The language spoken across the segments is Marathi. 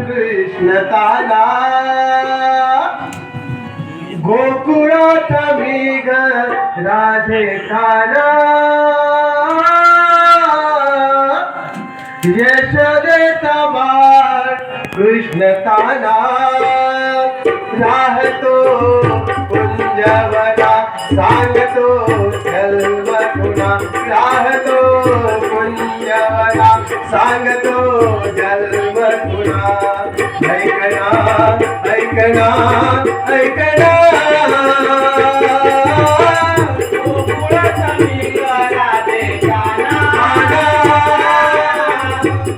कृष्ण ताला गोकुळात मेघ राधे ताला यशोदेचा बाळ कृष्ण ताला राहतो कुंजवना सांगतो जन्म पुन्हा राहतो कुंजवना सांगतो जन्म पुन्हा ऐकना ऐकना ऐकना गोकुळाचा मेघ राधे ताला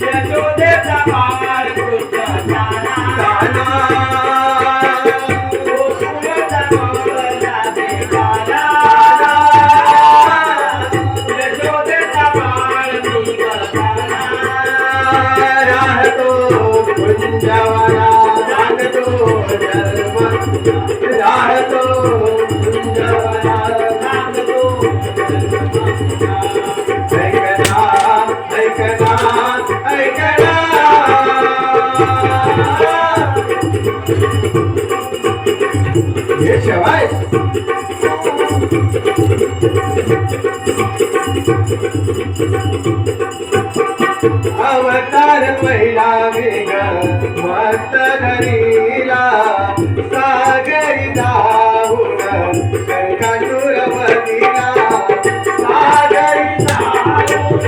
यशोदेचा बाळ कृष्ण ताला कुंजवना सांगतो जन्म राहतो कुंजवना सांगतो ऐकना ऐकना ऐकना हे शिवाय अवतार पहिला वेग मस्त धरीला सागरी धावून शंकासुरवतीला सागरी धावून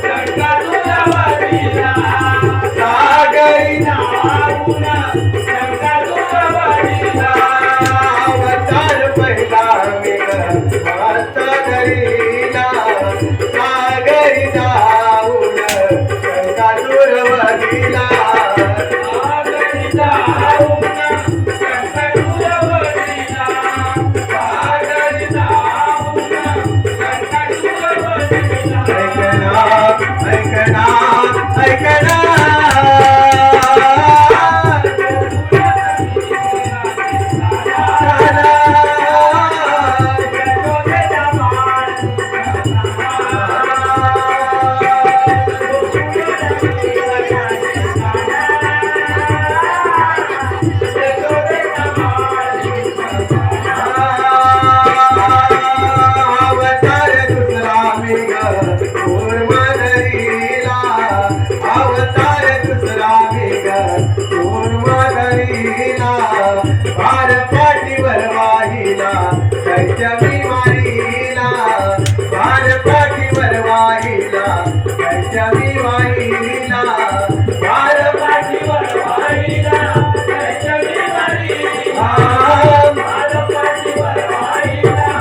शंकासुरवतीला सागरी धावून शंकासुरवतीला अवतार पहिला वेग मस्त धरीला सागरी धावून शंकासुरवतीला ऐकना ऐकना भार पाठीवर वाहिला कैच्या बिमारीला भार पाठीवर वाहिला कैच्या बिमारीला भार पाठीवर वाहिला कैच्या बिमारीला भार पाठीवर वाहिला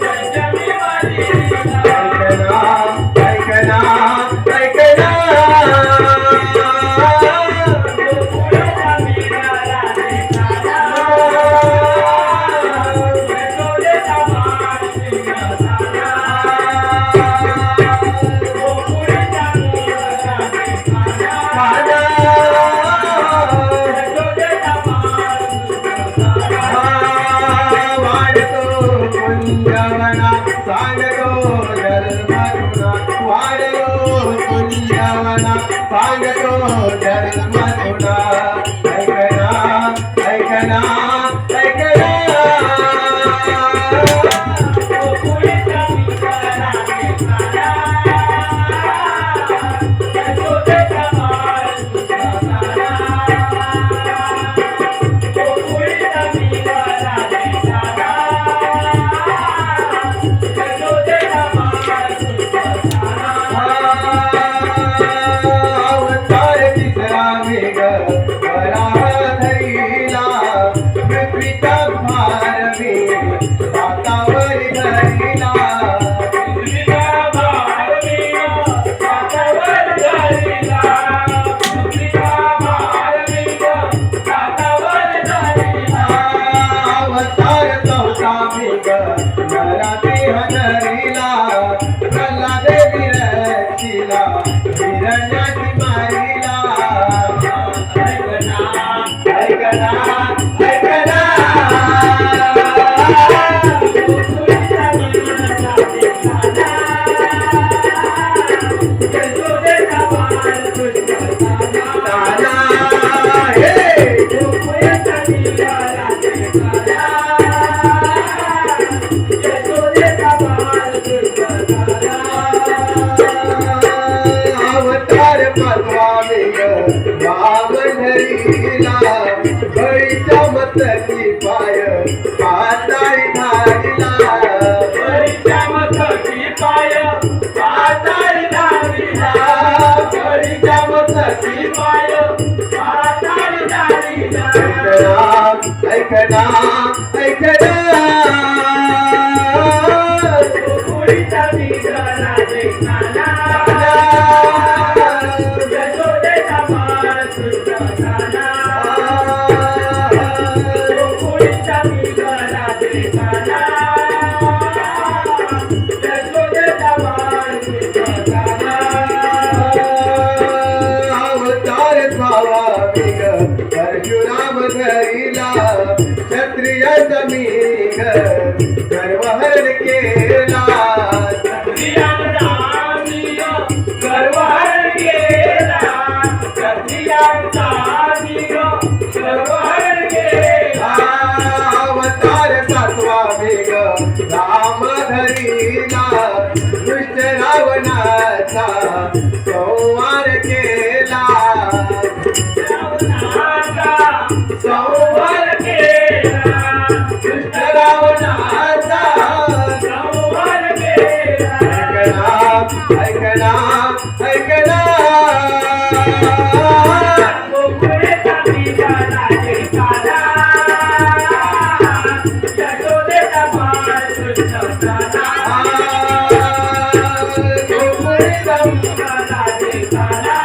कैच्या बिमारीला ऐकना ऐकना ऐकना कुंजवना सांगतो जन्म पुन्हा वाढलो कुंजवना सांगतो जन्म पुन्हा ऐकना ऐकना ऐकना Krishna वाम धरीला बळीच्या मतकी पाय पाताळी धारिला बळीच्या मतकी पाय पाताळी धारिला बळीच्या मतकी पाय पाताळी धारिला ऐकना ऐकना गोकुळीचा निघाला देखणारा यशोदेचा बाळ कृष्ण झाला गोकुळीचा निघाला देखणारा यशोदेचा बाळ कृष्ण झाला अवतार स्वाभाविक परशुराम धरिला क्षत्रिय समीक गर्वहरण केला गर्वहरण केला क्षत्रियांचा गर्वहरण केला अवतार सातवा वेग राम धरिला दुष्ट रावणाचा संहार केला संहार केला दुष्ट रावणाचा संहार केला ऐकना ऐकना गोकुळेचा निघाला देखणारा यशोदेचा बाळ कृष्ण झाला गोकुळेचा निघाला देखणारा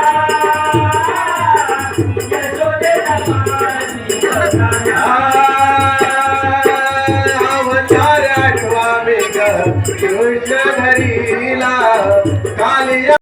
यशोदेचा बाळ कृष्ण झाला अवतार आठवा वेग कृष्ण धरिला कालिया